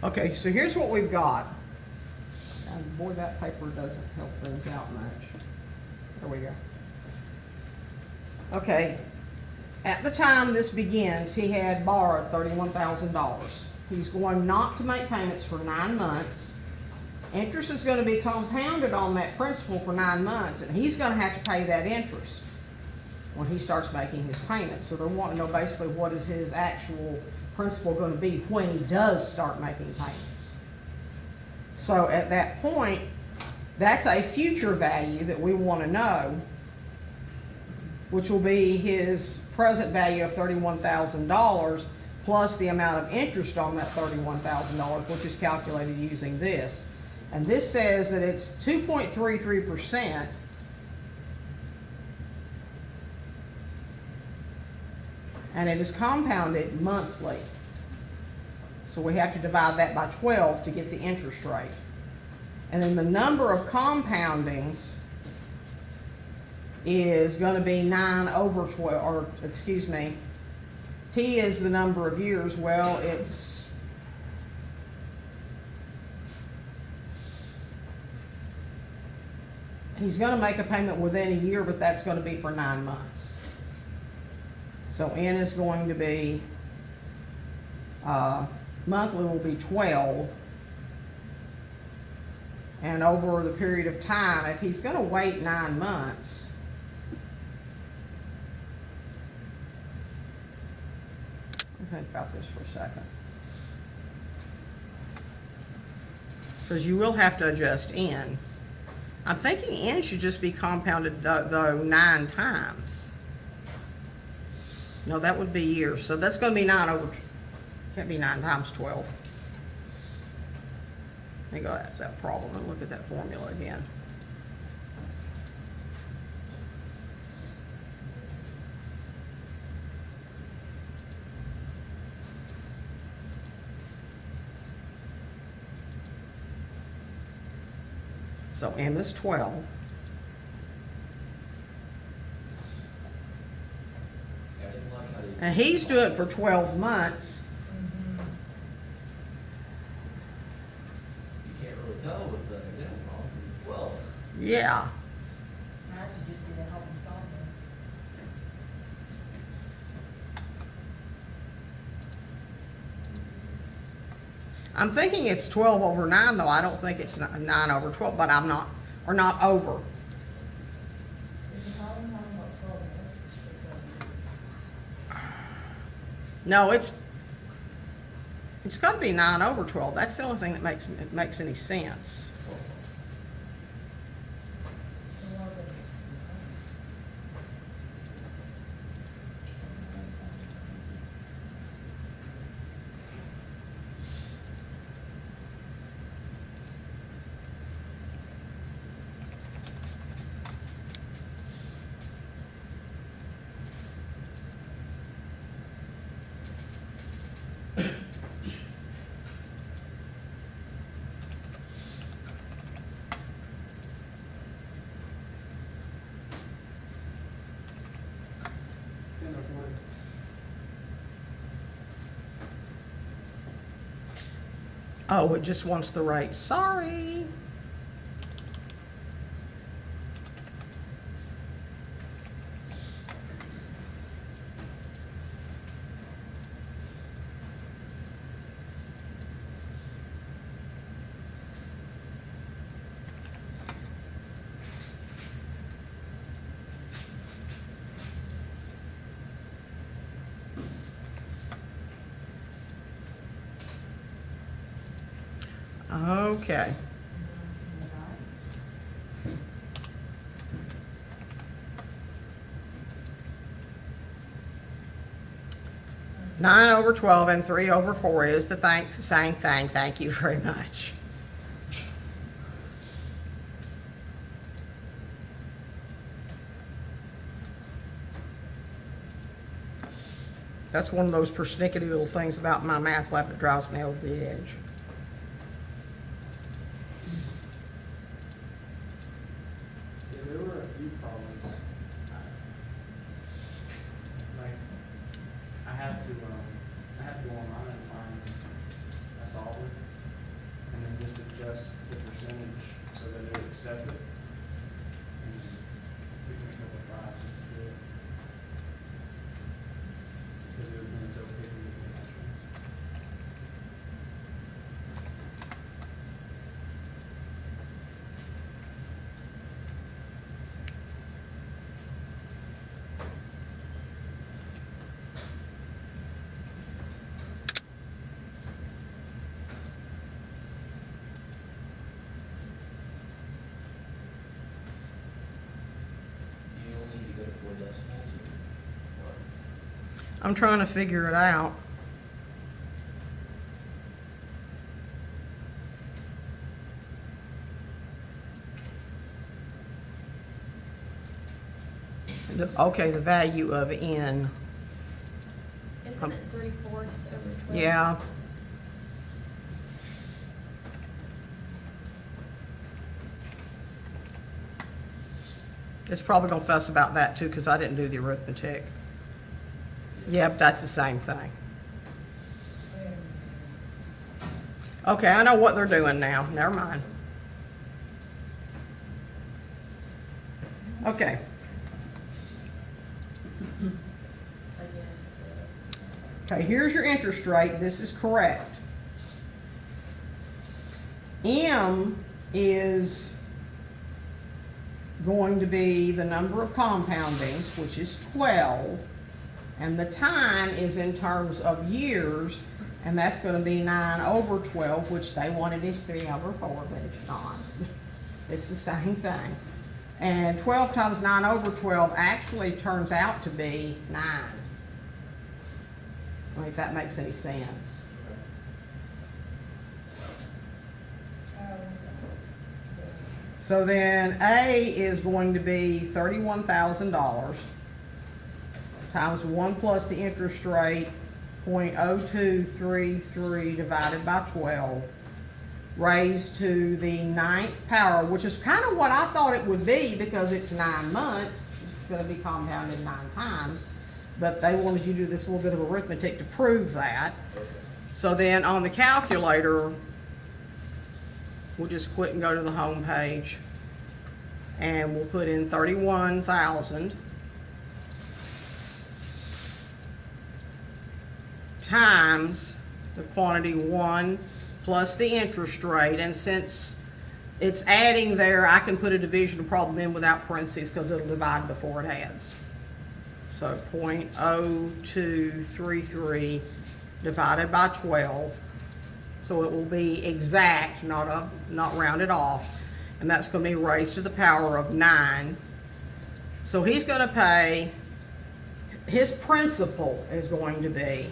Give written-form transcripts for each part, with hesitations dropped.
Okay, so here's what we've got. And boy, that paper doesn't help things out much. There we go. Okay, at the time this begins, he had borrowed $31,000. He's going not to make payments for 9 months. Interest is going to be compounded on that principal for 9 months, and he's going to have to pay that interest when he starts making his payments. So they're wanting to know basically what is his actual principal going to be when he does start making payments. So at that point, that's a future value that we want to know, which will be his present value of $31,000 plus the amount of interest on that $31,000, which is calculated using this. And this says that it's 2.33%. And it is compounded monthly. So we have to divide that by 12 to get the interest rate. And then the number of compoundings is going to be 9 over 12, or excuse me, T is the number of years. Well, he's going to make a payment within a year, but that's going to be for 9 months. So N is going to be, monthly will be 12. And over the period of time, if he's going to wait 9 months, let me think about this for a second. Because you will have to adjust N. I'm thinking N should just be compounded though 9 times. No, that would be years. So that's going to be 9 over, can't be 9 times 12. Let me go ask that problem and look at that formula again. So M is 12. And he's doing it for 12 months. You can't really tell with the example problem, it's 12. Yeah. I have to just do the help and solve this. I'm thinking it's 12 over 9, though. I don't think it's 9 over 12, but I'm not, or not over. Is the problem on what 12 is? No, it's got to be 9 over 12. That's the only thing that makes any sense. Oh, it just wants the rate. Sorry. Okay. 9 over 12 and 3 over 4 is the same thing. Thank you very much. That's one of those persnickety little things about my math lab that drives me over the edge. Yeah, there were a few problems. Like, I have to go online and find a solver. I'm trying to figure it out. Okay, the value of N. Isn't it 3/4 over 12? Yeah. It's probably gonna fuss about that too, because I didn't do the arithmetic. Yeah, but that's the same thing. Okay, I know what they're doing now. Never mind. Okay. I guess. Okay, here's your interest rate. This is correct. M is going to be the number of compoundings, which is 12. And the time is in terms of years, and that's going to be 9 over 12, which they wanted is 3 over 4, but it's not. It's the same thing. And 12 times 9 over 12 actually turns out to be 9. I mean, if that makes any sense. So then A is going to be $31,000 times 1 plus the interest rate, 0.0233 divided by 12, raised to the 9th power, which is kind of what I thought it would be because it's 9 months. It's going to be compounded 9 times. But they wanted you to do this little bit of arithmetic to prove that. So then on the calculator, we'll just quit and go to the home page, and we'll put in 31,000 times the quantity 1 plus the interest rate, and since it's adding there, I can put a division problem in without parentheses because it'll divide before it adds. So 0.0233 divided by 12. So it will be exact, not rounded off. And that's going to be raised to the power of 9. So he's going to pay, his principal is going to be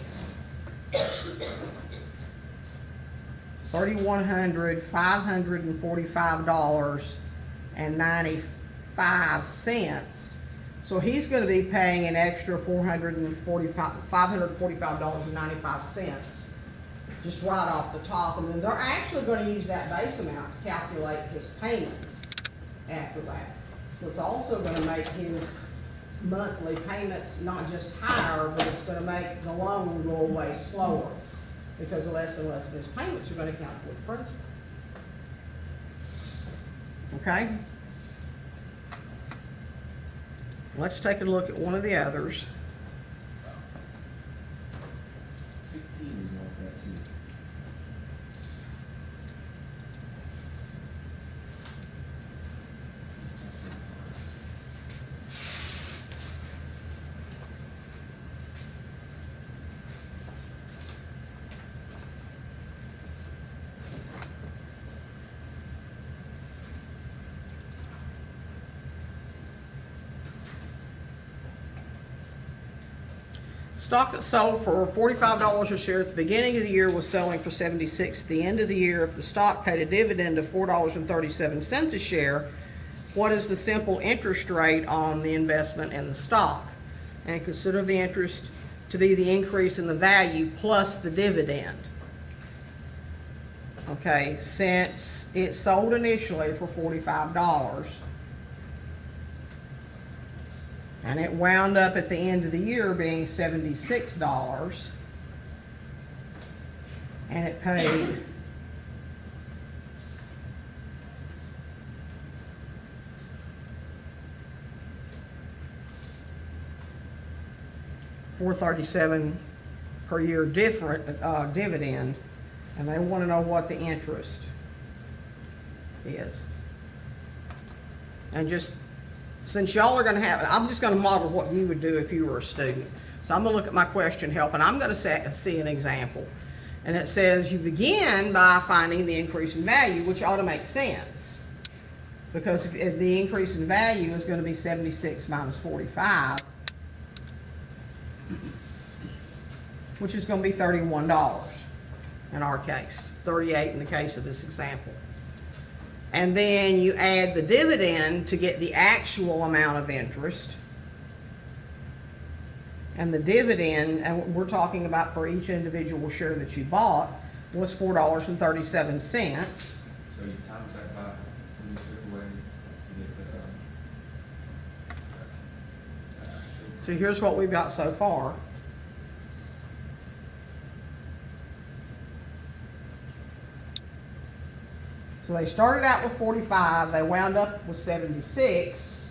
$31,545.95. So he's going to be paying an extra $545.95 just right off the top. And then they're actually going to use that base amount to calculate his payments after that. So it's also going to make his monthly payments not just higher, but it's going to make the loan go away slower because less and less of his payments are going to count toward the principal. Okay? Let's take a look at one of the others. 16 is like that too. Stock that sold for $45 a share at the beginning of the year was selling for $76 at the end of the year. If the stock paid a dividend of $4.37 a share, what is the simple interest rate on the investment in the stock? And consider the interest to be the increase in the value plus the dividend. Okay, since it sold initially for $45, and it wound up at the end of the year being $76, and it paid $4.37 per year different dividend, and they want to know what the interest is. And just since y'all are going to have, I'm just going to model what you would do if you were a student. So I'm going to look at my question help, and I'm going to see an example. And it says you begin by finding the increase in value, which ought to make sense. Because if the increase in value is going to be 76 minus 45. which is gonna be $31 in our case, 38 in the case of this example. And then you add the dividend to get the actual amount of interest. And the dividend, and we're talking about for each individual share that you bought, was $4.37. So you times that by, when you took away, you get the, So here's what we've got so far. So they started out with 45, they wound up with 76.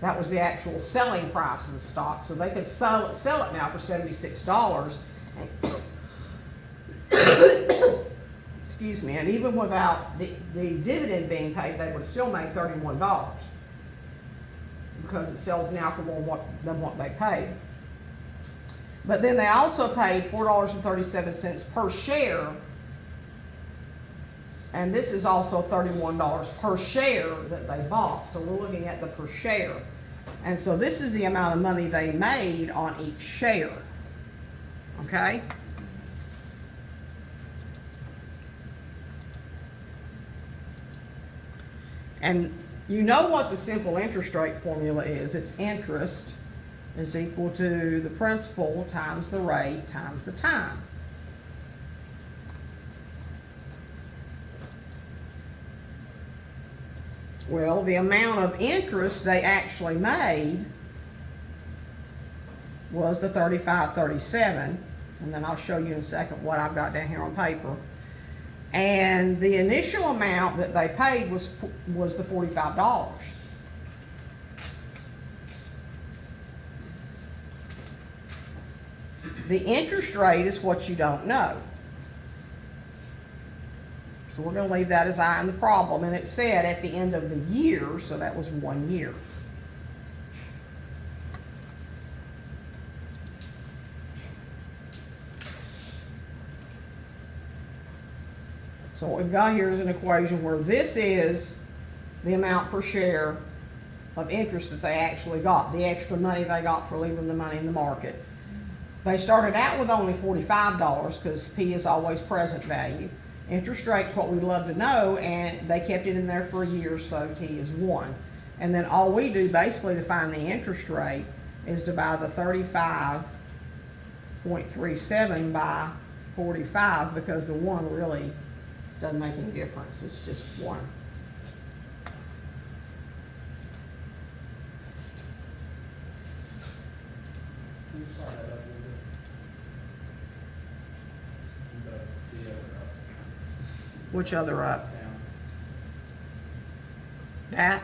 That was the actual selling price of the stock, so they could sell it now for $76. Excuse me, and even without the dividend being paid, they would still make $31 because it sells now for more than what they paid. But then they also paid $4.37 per share, and this is also $31 per share that they bought. So we're looking at the per share. And so this is the amount of money they made on each share. Okay? And you know what the simple interest rate formula is. It's interest is equal to the principal times the rate times the time. Well, the amount of interest they actually made was the $35.37, and then I'll show you in a second what I've got down here on paper. And the initial amount that they paid was the $45. The interest rate is what you don't know. So we're going to leave that as I in the problem. And it said at the end of the year, so that was 1 year. So what we've got here is an equation where this is the amount per share of interest that they actually got, the extra money they got for leaving the money in the market. They started out with only $45 because P is always present value. Interest rate's what we'd love to know, and they kept it in there for a year, so T is 1. And then all we do basically to find the interest rate is divide the 35.37 by 45, because the 1 really doesn't make any difference. It's just 1. Can you start that up a little bit? The other up. Which other up? Down. That?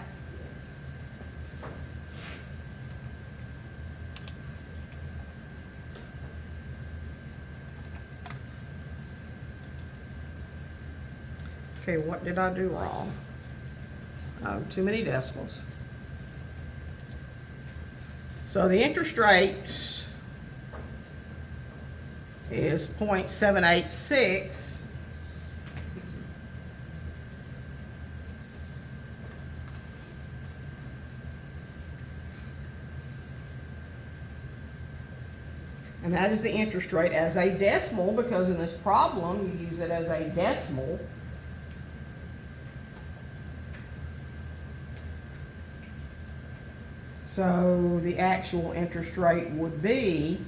Okay, what did I do wrong? Too many decimals. So the interest rate is 0.786. And that is the interest rate as a decimal, because in this problem you use it as a decimal. So the actual interest rate would be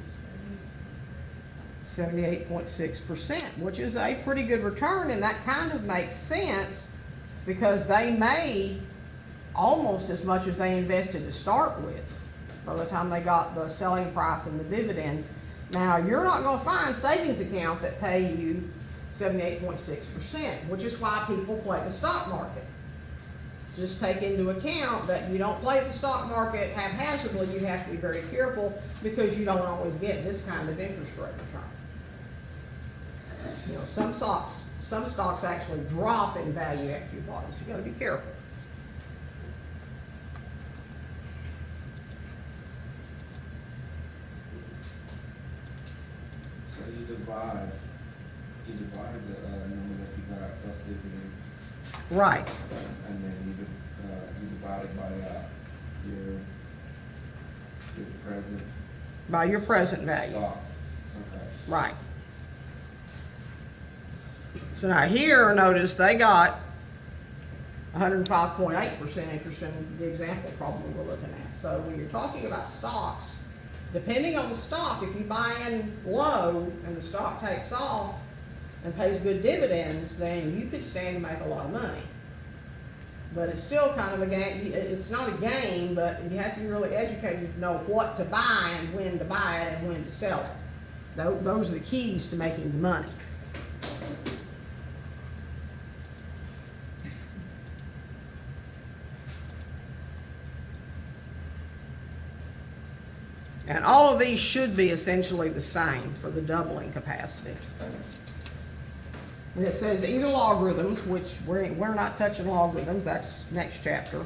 78.6%, which is a pretty good return, and that kind of makes sense because they made almost as much as they invested to start with by the time they got the selling price and the dividends. Now, you're not going to find savings account that pay you 78.6%, which is why people play the stock market. Just take into account that you don't play the stock market haphazardly. You have to be very careful because you don't always get this kind of interest rate return. You know, some stocks actually drop in value after you bought them, so you got to be careful. so you divide the number that you got plus dividends, Right. and then you divide it by your present By your present value. stock. Okay. Right. So now here, notice they got 105.8% interest in the example probably we're looking at. So when you're talking about stocks, depending on the stock, if you buy in low and the stock takes off and pays good dividends, then you could stand to make a lot of money. But it's still kind of a game. It's not a game, but you have to be really educated to know what to buy and when to buy it and when to sell it. Those are the keys to making the money. And all of these should be essentially the same for the doubling capacity. And it says either logarithms, which we're not touching logarithms, that's next chapter,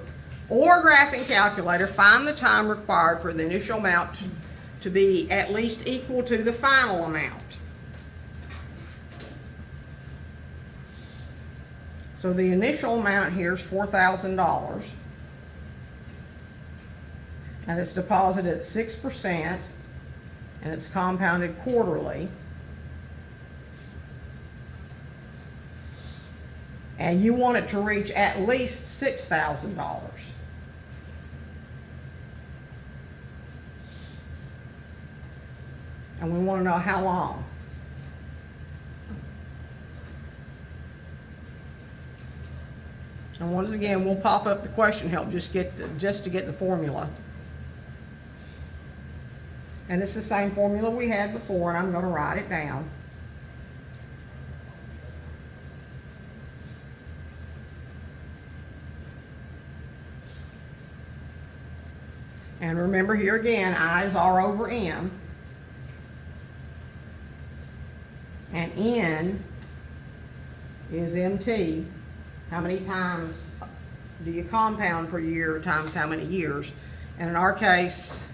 or graphing calculator, find the time required for the initial amount to be at least equal to the final amount. So the initial amount here is $4,000. And it's deposited at 6%, and it's compounded quarterly. And you want it to reach at least $6,000. And we want to know how long. And once again, we'll pop up the question help just to get the formula. And it's the same formula we had before, and I'm going to write it down. And remember here again, I is R over M. And N is MT. How many times do you compound per year times how many years? And in our case,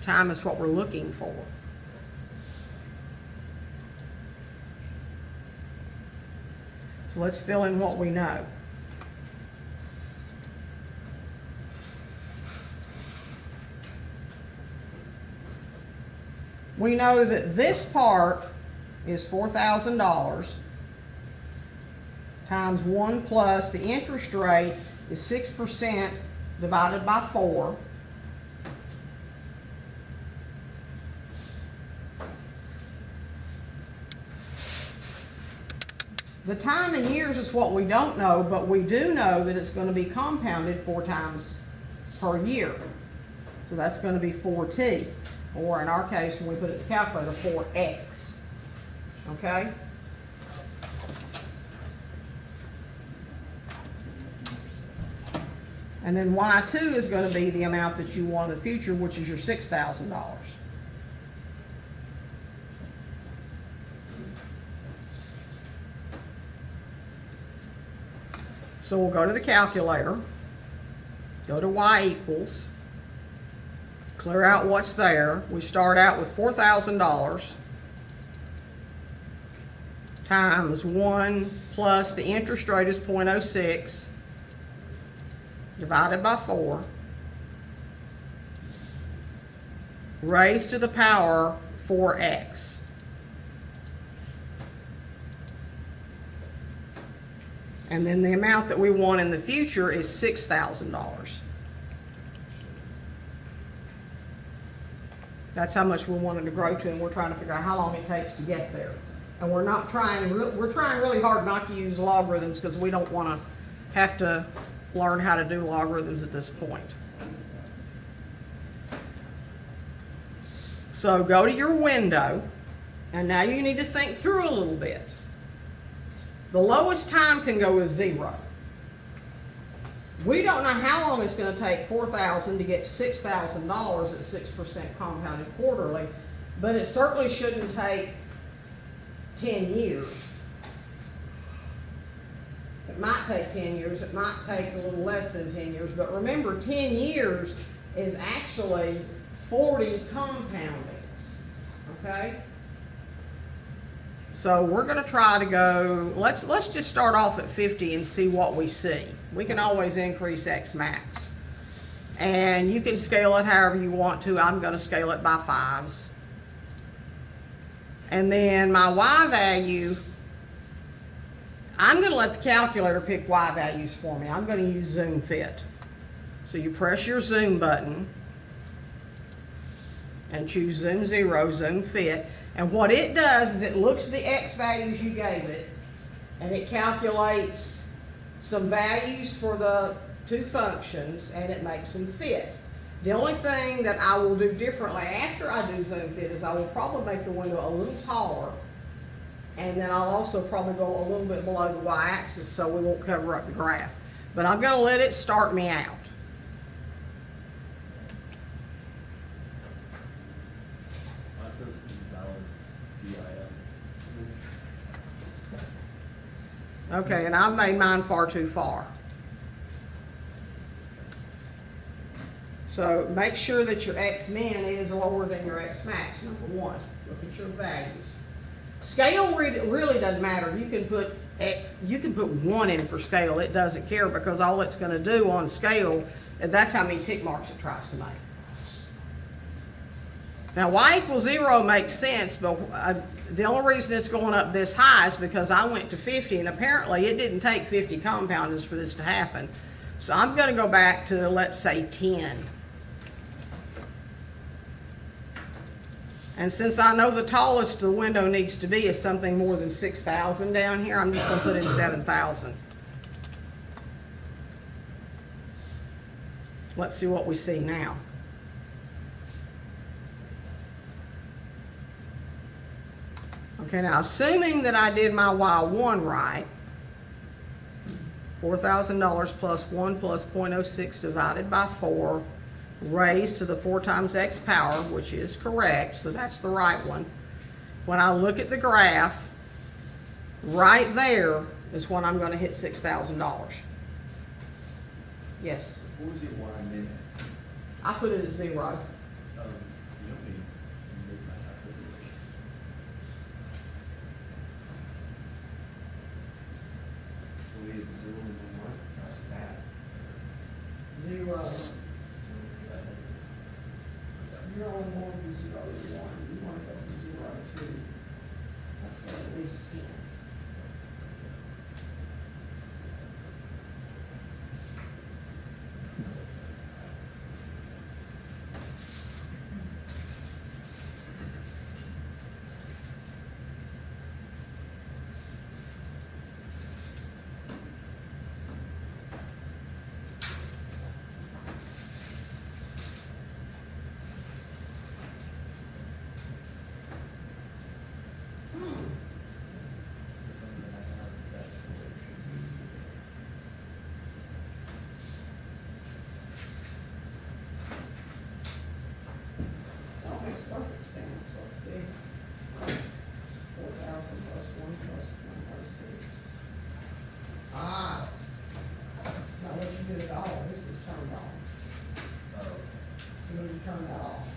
time is what we're looking for. So let's fill in what we know. We know that this part is $4,000 times 1 plus the interest rate is 6% divided by 4. The time in years is what we don't know, but we do know that it's going to be compounded 4 times per year. So that's going to be 4t, or in our case, when we put it in the calculator, 4x. Okay? And then y2 is going to be the amount that you want in the future, which is your $6,000. So we'll go to the calculator, go to y equals, clear out what's there. We start out with $4,000 times 1 plus the interest rate is 0.06 divided by 4 raised to the power 4x. And then the amount that we want in the future is $6,000. That's how much we want it to grow to, and we're trying to figure out how long it takes to get there. And we're trying really hard not to use logarithms because we don't want to have to learn how to do logarithms at this point. So go to your window, and now you need to think through a little bit. The lowest time can go is 0. We don't know how long it's going to take $4,000 to get $6,000 at 6% compounded quarterly, but it certainly shouldn't take 10 years. It might take 10 years, it might take a little less than 10 years, but remember 10 years is actually 40 compoundings, okay? So we're going to try to go, let's just start off at 50 and see what we see. We can always increase X max. And you can scale it however you want to. I'm gonna scale it by 5s. And then my Y value, I'm gonna let the calculator pick Y values for me. I'm gonna use Zoom Fit. So you press your Zoom button and choose Zoom 0, Zoom Fit. And what it does is it looks at the X values you gave it, and it calculates some values for the two functions, and it makes them fit. The only thing that I will do differently after I do Zoom Fit is I will probably make the window a little taller, and then I'll also probably go a little bit below the Y-axis so we won't cover up the graph. But I'm gonna let it start me out. Mine says invalid DIM. Okay, and I've made mine far too far. So make sure that your X min is lower than your X max, number one. Look at your values. Scale really doesn't matter. You can put X, you can put 1 in for scale. It doesn't care because all it's gonna do on scale is that's how many tick marks it tries to make. Now Y equals 0 makes sense, but the only reason it's going up this high is because I went to 50, and apparently it didn't take 50 compounders for this to happen. So I'm gonna go back to, let's say, 10. And since I know the tallest the window needs to be is something more than 6,000 down here, I'm just gonna put in 7,000. Let's see what we see now. Okay, now assuming that I did my Y1 right, $4,000 plus 1 plus 0.06 divided by 4 raised to the 4 times X power, which is correct, so that's the right one. When I look at the graph, right there is when I'm gonna hit $6,000. Yes, What was your Y min? I put it at 0. You don't need to make my calculation. So we had 0 and 1, that's that. 0. You're only going from 0 to 1. You want to go from 0 to 2. Let's say at least 10. So it makes perfect sense. Let's see. 4,000 plus 1 plus 106. Ah. It's not what you did at all. This is turned on. So when you turn that off,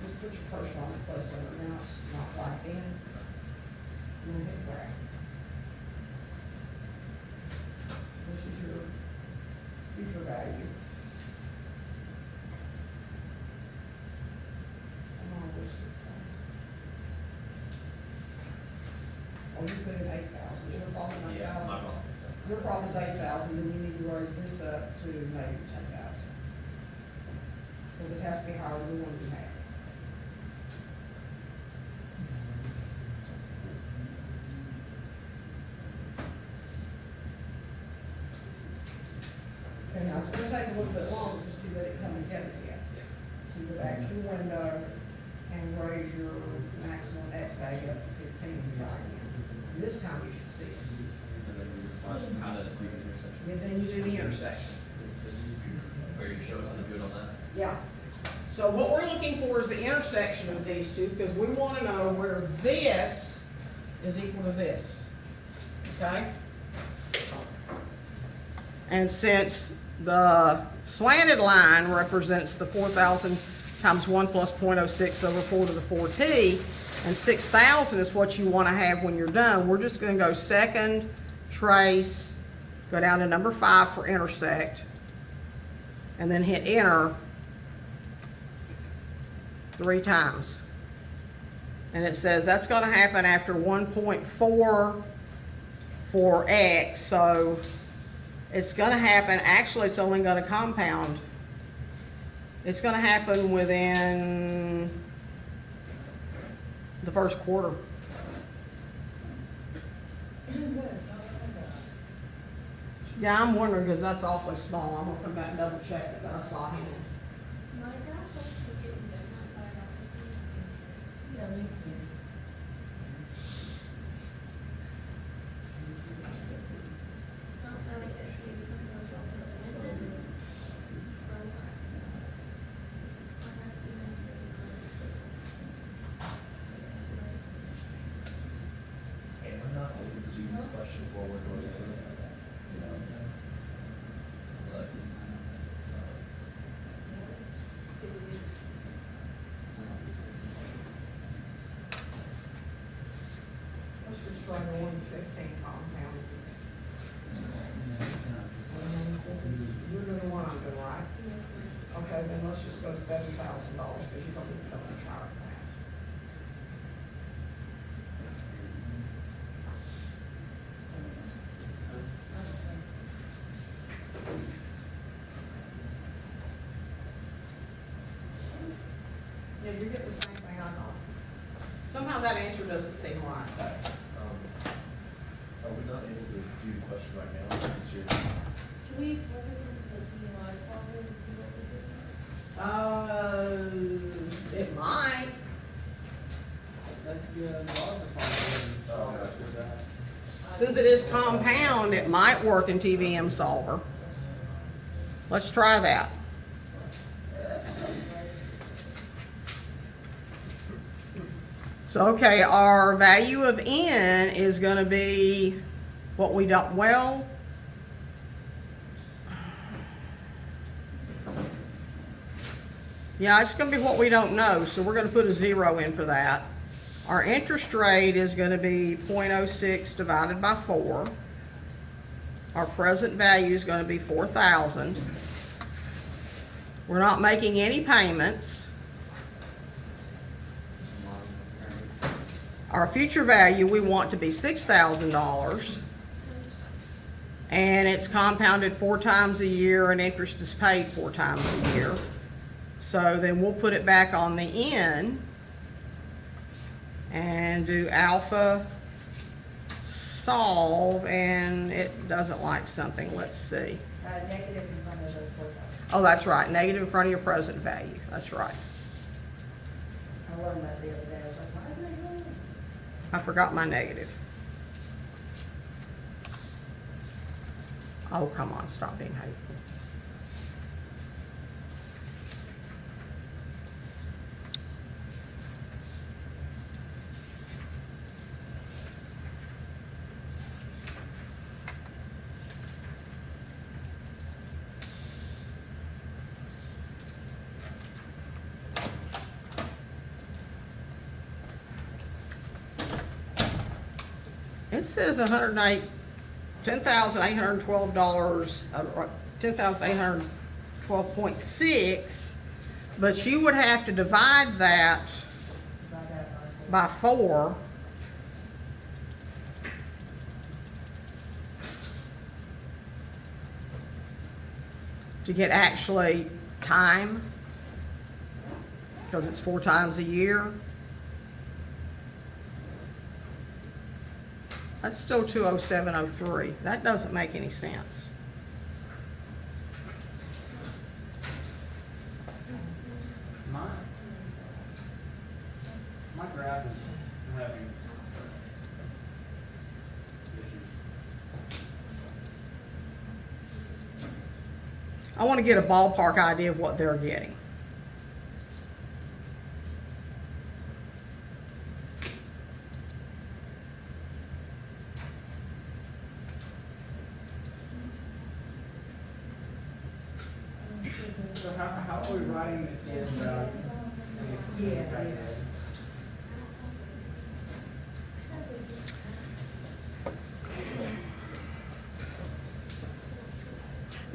just put your cursor on it, plus center. Now it's not locked in. And then hit graph. This is your future value. Oh, you put in 8,000, your problem is 8,000. Your problem is 8,000, then you need to raise this up to maybe 10,000. Because it has to be higher than the one you have. Okay, now it's gonna take a little bit longer to see that it come together yet. So you go back to your window and raise your maximum X value up to 15 and try again. And this time you should see it. And then we define how to make an intersection. And then you do the intersection. Or you can show us how to do it on that. Yeah. So what we're looking for is the intersection of these two, because we want to know where this is equal to this. Okay? And since the slanted line represents the 4,000 times 1 plus 0.06 over 4 to the 4t, and 6,000 is what you want to have when you're done, we're just going to go second, trace, go down to number 5 for intersect, and then hit enter 3 times. And it says that's gonna happen after 1.4 for X, so it's gonna happen, actually it's only gonna compound. It's gonna happen within the first quarter. Yeah, I'm wondering, because that's awfully small. I'm gonna come back and double check it, but I saw him. My dad wants to get them right off the scene. Yeah, me too. So, I like that, maybe something else wrong with the window. Or what? Like I see them. And I'm not open to this question before we're going to. Let's just try the 115 compound. You're doing the one I'm doing, right? Yes, ma'am. Okay, then let's just go $7,000, because you're gonna be coming much higher than that. Yeah, you're getting the same thing I thought. Somehow that answer doesn't seem right, though. Are we not able to do the question right now since you're? Can we focus into the TUI solver and see what we do? It might. Since it is compound, it might work in TVM solver. Let's try that. So, okay, our value of N is gonna be what we don't, well, yeah, it's gonna be what we don't know, so we're gonna put a 0 in for that. Our interest rate is gonna be 0.06 divided by 4. Our present value is gonna be 4,000. We're not making any payments. Our future value, we want to be $6,000. And it's compounded 4 times a year, and interest is paid 4 times a year. So then we'll put it back on the end and do alpha solve, and it doesn't like something. Let's see. Negative in front of those 4,000. Oh, that's right, negative in front of your present value. That's right. I learned that the other day. I was like, why is it going? I forgot my negative. Oh, come on, stop being hateful. It says $10,812, $10,812.6, but you would have to divide that by 4. To get actually time, because it's 4 times a year. That's still 20703. That doesn't make any sense. My graph is having issues. I want to get a ballpark idea of what they're getting. So how are we writing it in the?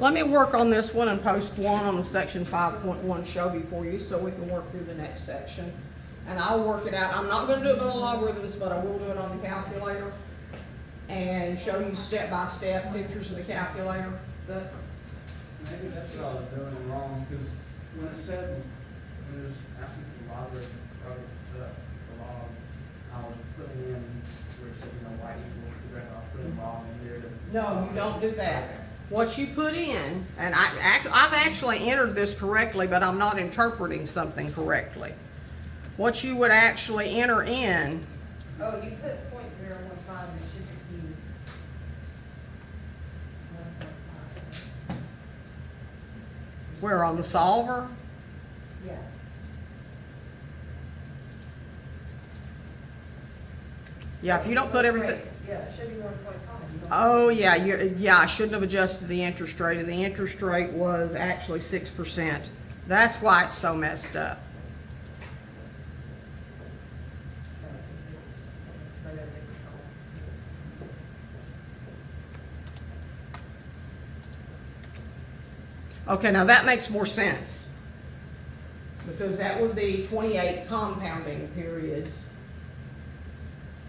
Let me work on this one and post one on the section 5.1 Shelby for you so we can work through the next section. And I'll work it out. I'm not gonna do it by the logarithms, but I will do it on the calculator and show you step-by-step pictures of the calculator. Maybe that's what I was doing wrong, because when it said, when it was asking for the logarithm, or the log, I was putting in where it said, y equals the graph, I was putting log in there. No, you don't do that. What you put in, and I've actually entered this correctly, but I'm not interpreting something correctly. What you would actually enter in, Oh, you put .015, and it should just be 1.5. where on the solver, Yeah. yeah, if you don't put everything, Yeah, it should be 1.5. oh, yeah, yeah, I shouldn't have adjusted the interest rate. The interest rate was actually 6%. That's why it's so messed up. Okay, now that makes more sense. Because that would be 28 compounding periods.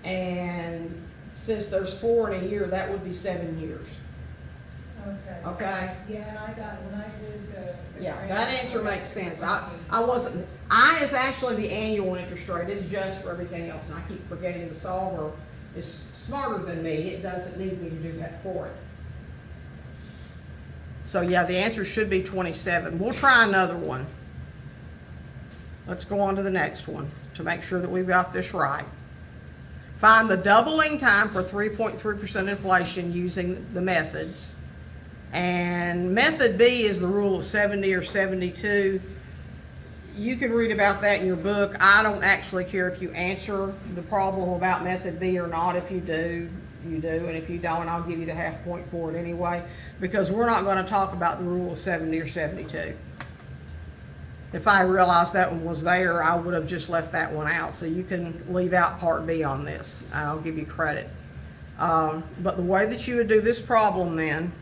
And since there's 4 in a year, that would be 7 years. Okay. Okay? Yeah, and I got, when I did the. Yeah, that answer makes sense. I is actually the annual interest rate. It adjusts for everything else. And I keep forgetting the solver is smarter than me. It doesn't need me to do that for it. So yeah, the answer should be 27. We'll try another one. Let's go on to the next one to make sure that we've got this right. Find the doubling time for 3.3% inflation using the methods. And method B is the rule of 70 or 72. You can read about that in your book. I don't actually care if you answer the problem about method B or not. If you do, you do. And if you don't, I'll give you the half point for it anyway, because we're not going to talk about the rule of 70 or 72. If I realized that one was there, I would have just left that one out. So you can leave out part B on this. I'll give you credit. But the way that you would do this problem then,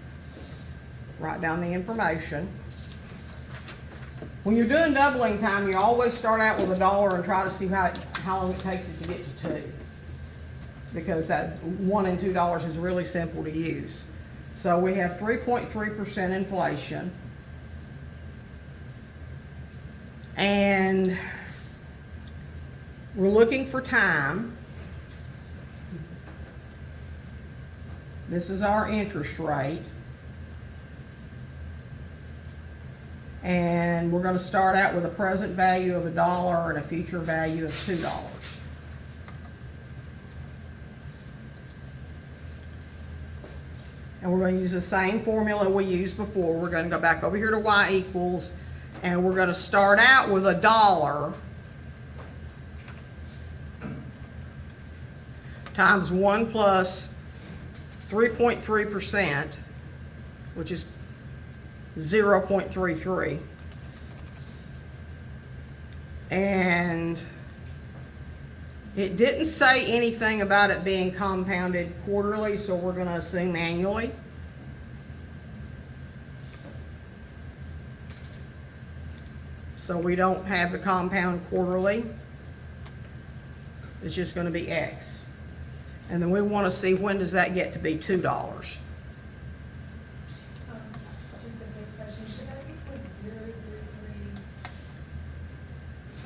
write down the information. When you're doing doubling time, you always start out with $1 and try to see how long it takes it to get to 2. Because that $1 and $2 is really simple to use. So we have 3.3% inflation. And we're looking for time. This is our interest rate. And we're going to start out with a present value of $1 and a future value of $2. And we're going to use the same formula we used before. We're going to go back over here to y equals, and we're going to start out with $1 times 1 plus 3.3%, which is 0.33. And it didn't say anything about it being compounded quarterly, so we're going to assume annually. So we don't have the compound quarterly. It's just going to be X. And then we want to see, when does that get to be $2? Just a quick question, should I be put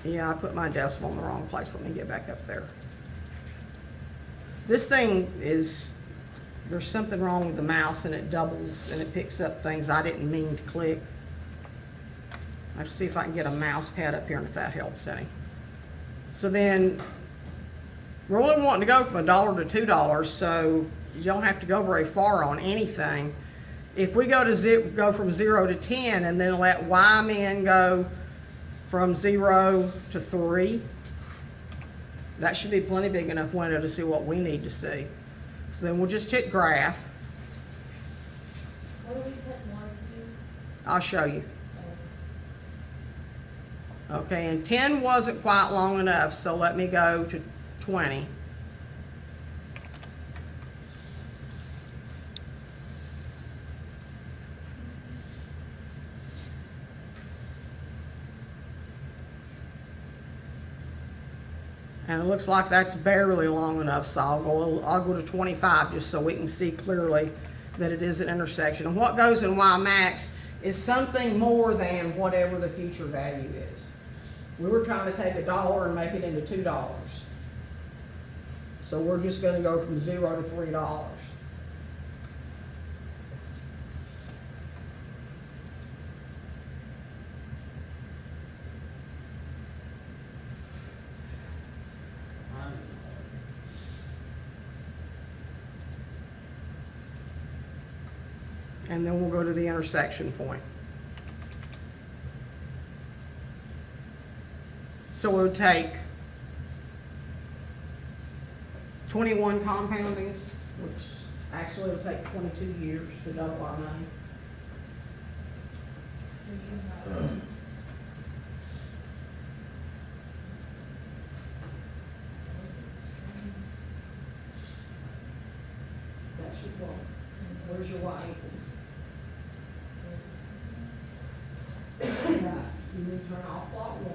033? Yeah, I put my decimal in the wrong place. Let me get back up there. This thing is, there's something wrong with the mouse, and it doubles and it picks up things I didn't mean to click. I have to see if I can get a mouse pad up here and if that helps any. So then, we're only wanting to go from $1 to $2, so you don't have to go very far on anything. If we go from 0 to 10 and then let y min go from 0 to 3, that should be plenty big enough window to see what we need to see. So then we'll just hit graph. What do we put 1 to? I'll show you. Okay, and 10 wasn't quite long enough, so let me go to 20. And it looks like that's barely long enough, so I'll go to 25 just so we can see clearly that it is an intersection. And what goes in Y max is something more than whatever the future value is. We were trying to take $1 and make it into $2. So we're just gonna go from 0 to $3. Mine isn't hard. And then we'll go to the intersection point. So we'll take 21 compoundings, which actually will take 22 years to double our money. So you have, That should work. Where's your Y equals? Right, you need to turn off plot 1,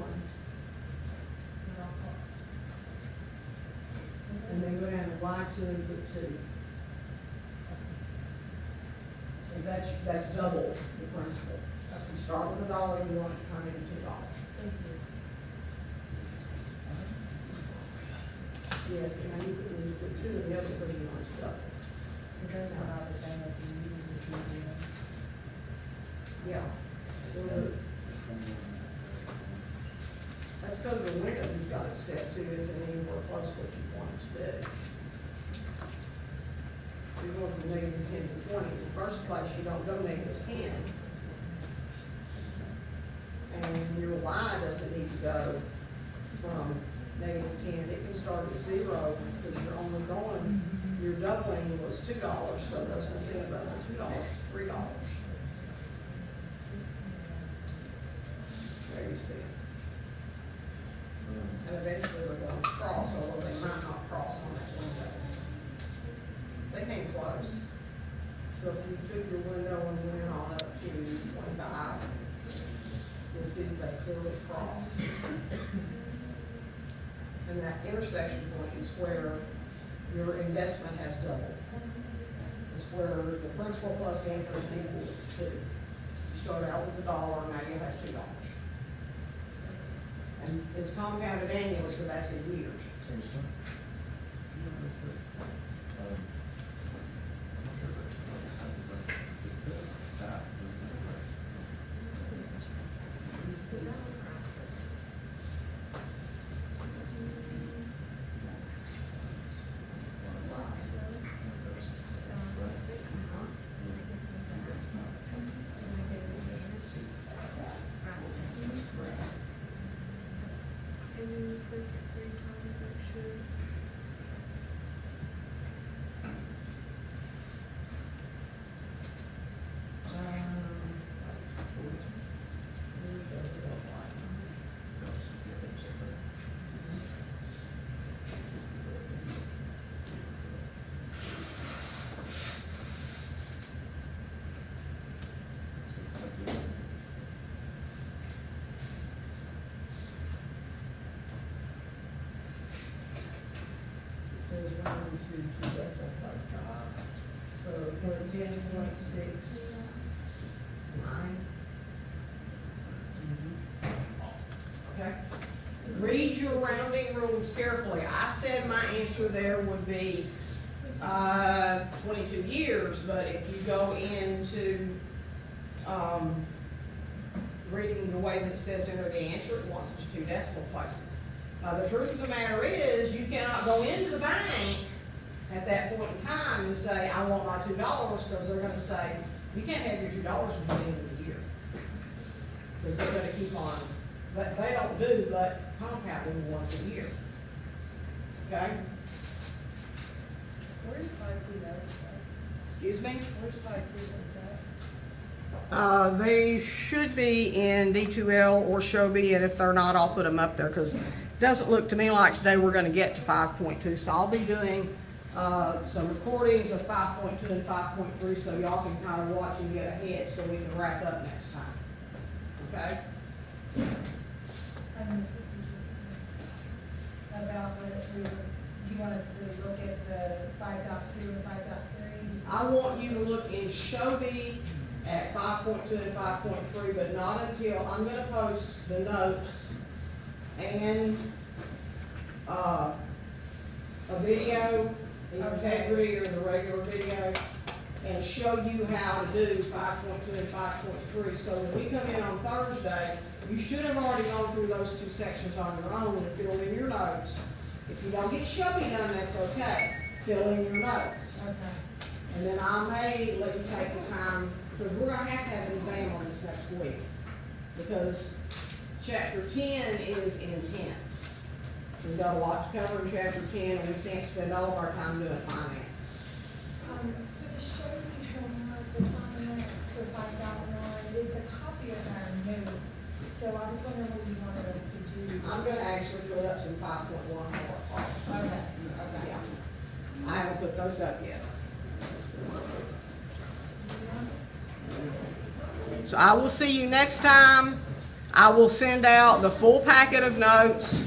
and then go down to Y2 and put 2. 'Cause that's double the principal. You start with $1, you want it to turn into $2. thank you. Yes, but now you put 2 in the other because you want it to double. It does come out the same if you use it easier. Yeah. That's because the window you've got it set to isn't anywhere close to what you want it to do. You're going from -10 to 20. In the first place, you don't go -10. And your Y doesn't need to go from -10. It can start at 0 because you're only going, your doubling was $2, so there's something about $2, $3. There you see it. And eventually they're going to cross, although they might not cross on that window. They came close. So if you took your window and went on up to 25, you'll see that they clearly cross. And that intersection point is where your investment has doubled. It's where the principal plus the interest equals 2. You start out with $1, now you have $2. And it's compounded annually, so that's in years. And you click it 3 times, it should. It says 1 and 2 decimal places. So 10.69. Okay? Read your rounding rules carefully. I said my answer there would be 22 years, but if you go into reading the way that it says enter the answer, it wants it to 2 decimal places. Now, the truth of the matter is, you cannot go into the bank at that point in time and say, I want my $2, because they're gonna say, you can't have your $2 until the end of the year. Because they're gonna keep on, but they don't do but compounding once a year. Okay? Where's 5-2 notes at? Excuse me? Where's 5-2 notes They should be in D2L or show be, and if they're not, I'll put them up there, because it doesn't look to me like today we're gonna get to 5.2, so I'll be doing some recordings of 5.2 and 5.3, so y'all can kind of watch and get ahead, so we can wrap up next time. Okay? I missed what you just said. about what we were, do you want us to look at the 5.2 and 5.3? I want you to look in Shobi at 5.2 and 5.3, but not until, I'm gonna post the notes and, a video, either integrity or the regular video, and show you how to do 5.2 and 5.3. So when we come in on Thursday, you should have already gone through those two sections on your own and filled in your notes. If you don't get Shobi done, that's okay. Fill in your notes. Okay. And then I may let you take the time, because we're gonna have an exam on this next week. Because chapter 10 is intense. We've got a lot to cover in chapter 10, and we can't spend all of our time doing finance. So the show you homework that's on there for 5.1, it's a copy of our notes. So I was wondering what you wanted us to do. I'm gonna actually put up some 5.1 more. Okay, okay. Yeah. I haven't put those up yet. So I will see you next time. I will send out the full packet of notes